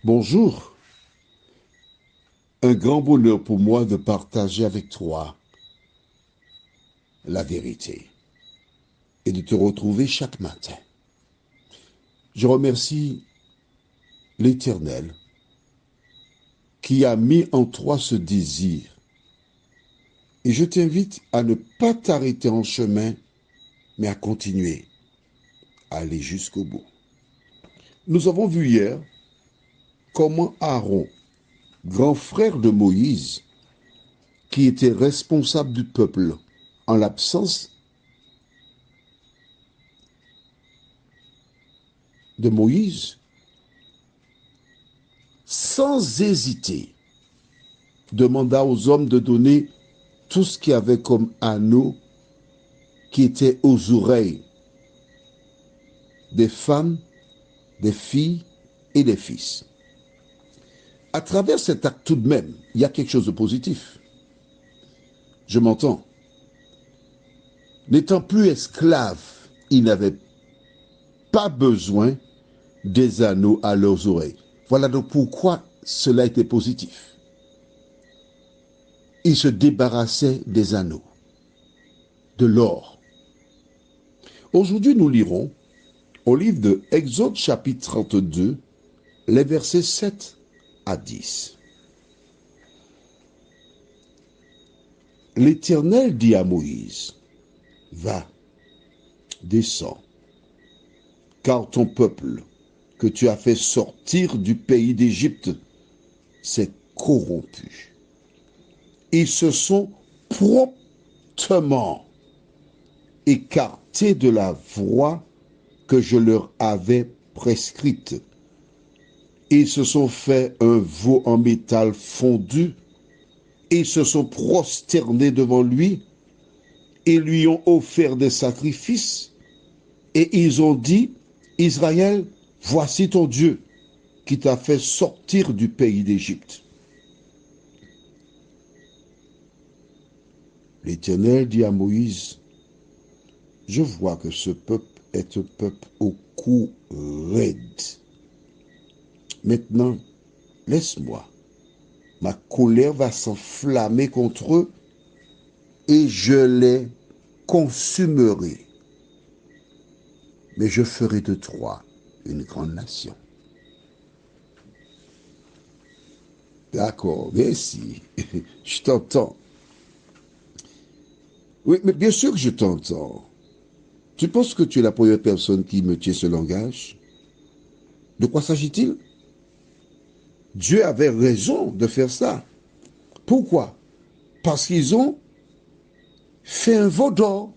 Bonjour, un grand bonheur pour moi de partager avec toi la vérité et de te retrouver chaque matin. Je remercie l'Éternel qui a mis en toi ce désir et je t'invite à ne pas t'arrêter en chemin, mais à continuer, à aller jusqu'au bout. Nous avons vu hier comment Aaron, grand frère de Moïse, qui était responsable du peuple en l'absence de Moïse, sans hésiter, demanda aux hommes de donner tout ce qu'il y avait comme anneau qui était aux oreilles des femmes, des filles et des fils. À travers cet acte tout de même, il y a quelque chose de positif. Je m'entends. N'étant plus esclaves, ils n'avaient pas besoin des anneaux à leurs oreilles. Voilà donc pourquoi cela était positif. Ils se débarrassaient des anneaux, de l'or. Aujourd'hui, nous lirons au livre de Exode chapitre 32, les versets 7 à 10. L'Éternel dit à Moïse, va, descends, car ton peuple que tu as fait sortir du pays d'Égypte s'est corrompu. Ils se sont promptement écartés de la voie que je leur avais prescrite. Ils se sont fait un veau en métal fondu. Ils se sont prosternés devant lui et lui ont offert des sacrifices. Et ils ont dit, Israël, voici ton Dieu qui t'a fait sortir du pays d'Égypte. L'Éternel dit à Moïse, je vois que ce peuple est un peuple au cou raide. Maintenant, laisse-moi. Ma colère va s'enflammer contre eux et je les consumerai. Mais je ferai de toi une grande nation. D'accord, merci. Je t'entends. Oui, mais bien sûr que je t'entends. Tu penses que tu es la première personne qui me tient ce langage? De quoi s'agit-il? Dieu avait raison de faire ça. Pourquoi? Parce qu'ils ont fait un veau d'or.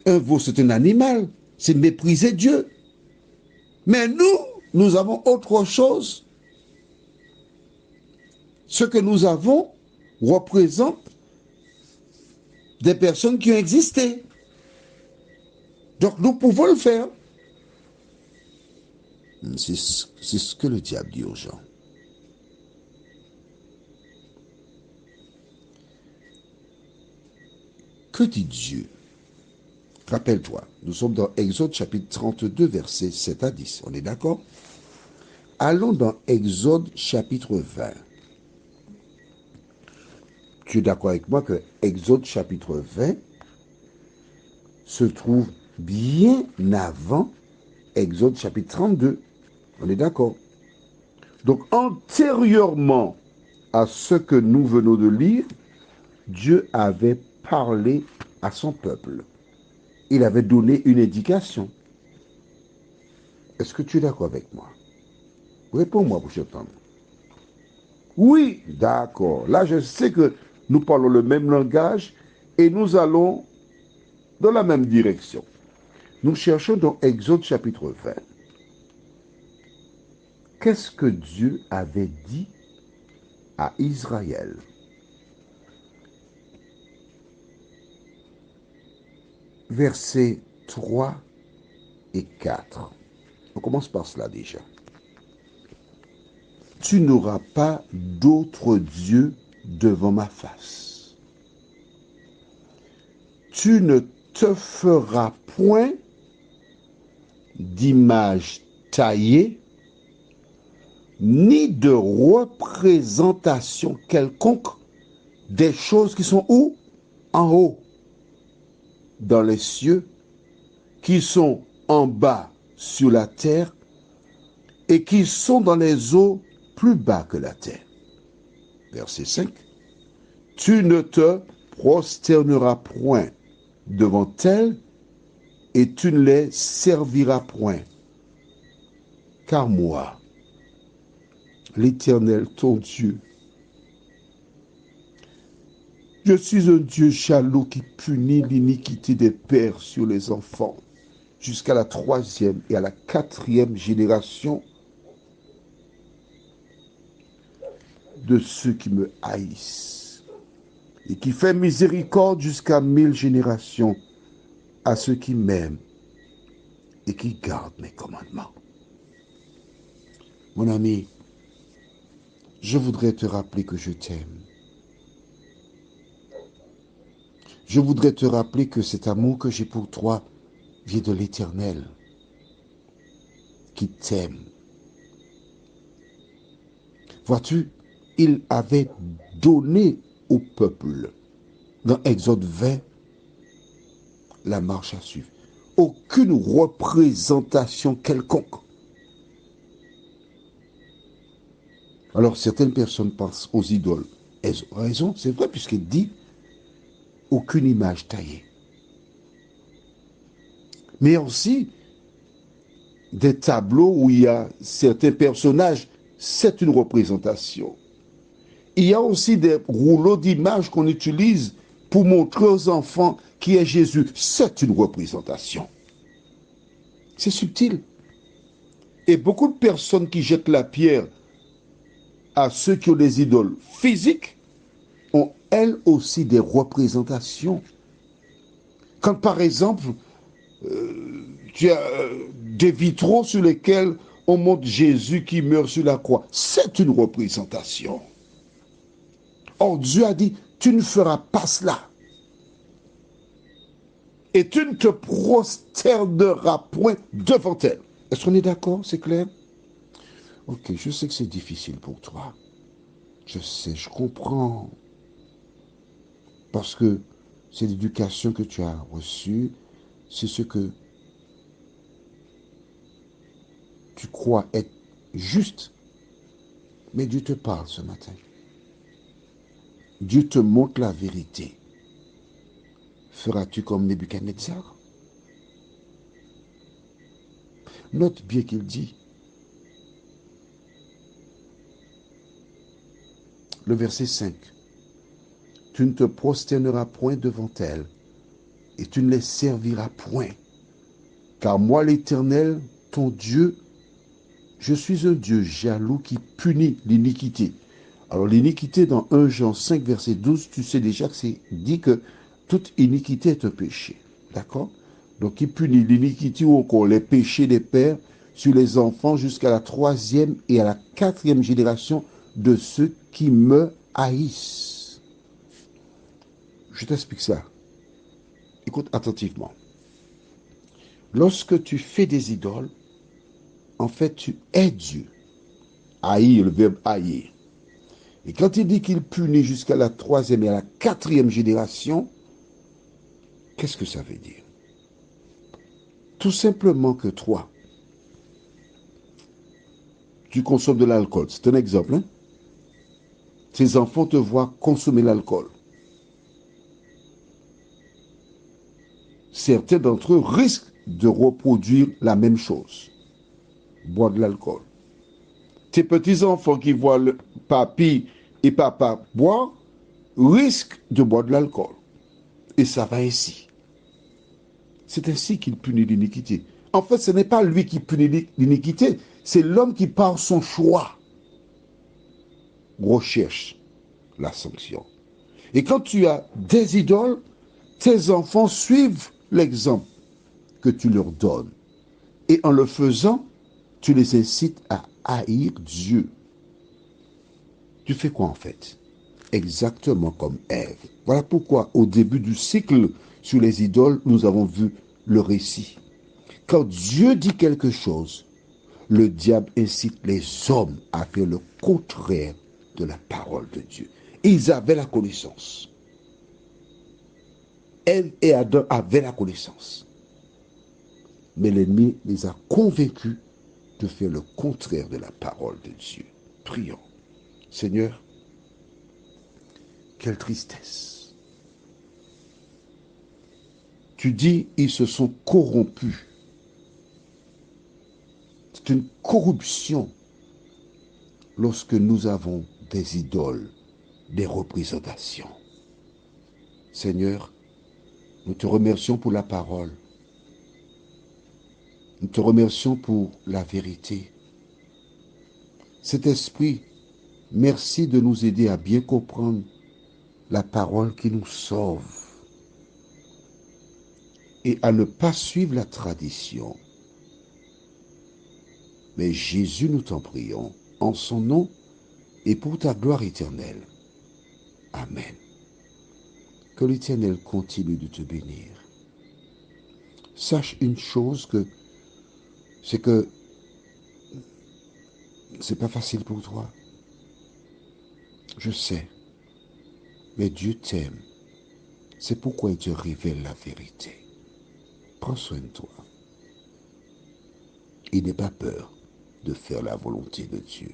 Un veau, c'est un animal. C'est mépriser Dieu. Mais nous avons autre chose. Ce que nous avons représente des personnes qui ont existé. Donc nous pouvons le faire. C'est ce que le diable dit aux gens. Que dit Dieu? Rappelle-toi, nous sommes dans Exode chapitre 32, versets 7 à 10. On est d'accord? Allons dans Exode chapitre 20. Tu es d'accord avec moi que Exode chapitre 20 se trouve bien avant Exode chapitre 32. On est d'accord? Donc, antérieurement à ce que nous venons de lire, Dieu avait parlé à son peuple. Il avait donné une indication. Est-ce que tu es d'accord avec moi? Réponds-moi pour que j'entende. Oui, d'accord. Là, je sais que nous parlons le même langage et nous allons dans la même direction. Nous cherchons dans Exode chapitre 20. Qu'est-ce que Dieu avait dit à Israël? Versets 3 et 4. On commence par cela déjà. Tu n'auras pas d'autre Dieu devant ma face. Tu ne te feras point d'image taillée ni de représentation quelconque des choses qui sont où? En haut, dans les cieux, qui sont en bas sur la terre et qui sont dans les eaux plus bas que la terre. Verset 5. Tu ne te prosterneras point devant elles et tu ne les serviras point. Car moi, l'Éternel, ton Dieu, je suis un Dieu jaloux qui punit l'iniquité des pères sur les enfants jusqu'à la 3e et à la 4e génération de ceux qui me haïssent, et qui fait miséricorde jusqu'à 1000 générations à ceux qui m'aiment et qui gardent mes commandements. Mon ami, je voudrais te rappeler que je t'aime. Je voudrais te rappeler que cet amour que j'ai pour toi vient de l'Éternel, qui t'aime. Vois-tu, il avait donné au peuple, dans Exode 20, la marche à suivre. Aucune représentation quelconque. Alors certaines personnes pensent aux idoles. Elles ont raison, c'est vrai, puisqu'il dit aucune image taillée. Mais aussi des tableaux où il y a certains personnages, c'est une représentation. Il y a aussi des rouleaux d'images qu'on utilise pour montrer aux enfants qui est Jésus. C'est une représentation. C'est subtil. Et beaucoup de personnes qui jettent la pierre à ceux qui ont des idoles physiques ont elles aussi des représentations. Quand par exemple, tu as des vitraux sur lesquels on montre Jésus qui meurt sur la croix, c'est une représentation. Or Dieu a dit, tu ne feras pas cela. Et tu ne te prosterneras point devant elle. Est-ce qu'on est d'accord? C'est clair? Ok, je sais que c'est difficile pour toi. Je sais, je comprends. Parce que c'est l'éducation que tu as reçue, c'est ce que tu crois être juste. Mais Dieu te parle ce matin. Dieu te montre la vérité. Feras-tu comme Nebuchadnezzar? Note bien qu'il dit, le verset 5, tu ne te prosterneras point devant elles, et tu ne les serviras point. Car moi, l'Éternel, ton Dieu, je suis un Dieu jaloux qui punit l'iniquité. Alors l'iniquité dans 1 Jean 5, verset 12, tu sais déjà que c'est dit que toute iniquité est un péché. D'accord? Donc il punit l'iniquité ou encore les péchés des pères sur les enfants jusqu'à la 3e et à la 4e génération de ceux qui me haïssent. Je t'explique ça. Écoute attentivement. Lorsque tu fais des idoles, en fait, tu es Dieu. Haïr, le verbe haïr. Et quand il dit qu'il punit jusqu'à la 3e et à la 4e génération, qu'est-ce que ça veut dire? Tout simplement que toi, tu consommes de l'alcool. C'est un exemple. Hein? Tes enfants te voient consommer l'alcool. Certains d'entre eux risquent de reproduire la même chose. Boire de l'alcool. Tes petits-enfants qui voient le papy et papa boire risquent de boire de l'alcool. Et ça va ainsi. C'est ainsi qu'il punit l'iniquité. En fait, ce n'est pas lui qui punit l'iniquité, c'est l'homme qui, par son choix, recherche la sanction. Et quand tu as des idoles, tes enfants suivent l'exemple que tu leur donnes. Et en le faisant, tu les incites à haïr Dieu. Tu fais quoi en fait? Exactement comme Ève. Voilà pourquoi au début du cycle sur les idoles, nous avons vu le récit. Quand Dieu dit quelque chose, le diable incite les hommes à faire le contraire de la parole de Dieu. Ils avaient la connaissance. Ève et Adam avaient la connaissance. Mais l'ennemi les a convaincus de faire le contraire de la parole de Dieu. Prions. Seigneur, quelle tristesse. Tu dis, ils se sont corrompus. C'est une corruption lorsque nous avons des idoles, des représentations. Seigneur, nous te remercions pour la parole. Nous te remercions pour la vérité. Cet esprit, merci de nous aider à bien comprendre la parole qui nous sauve et à ne pas suivre la tradition. Mais Jésus, nous t'en prions, en son nom et pour ta gloire éternelle. Amen. Que l'Éternel continue de te bénir. Sache une chose c'est que c'est pas facile pour toi. Je sais. Mais Dieu t'aime. C'est pourquoi il te révèle la vérité. Prends soin de toi. Et n'aie pas peur de faire la volonté de Dieu.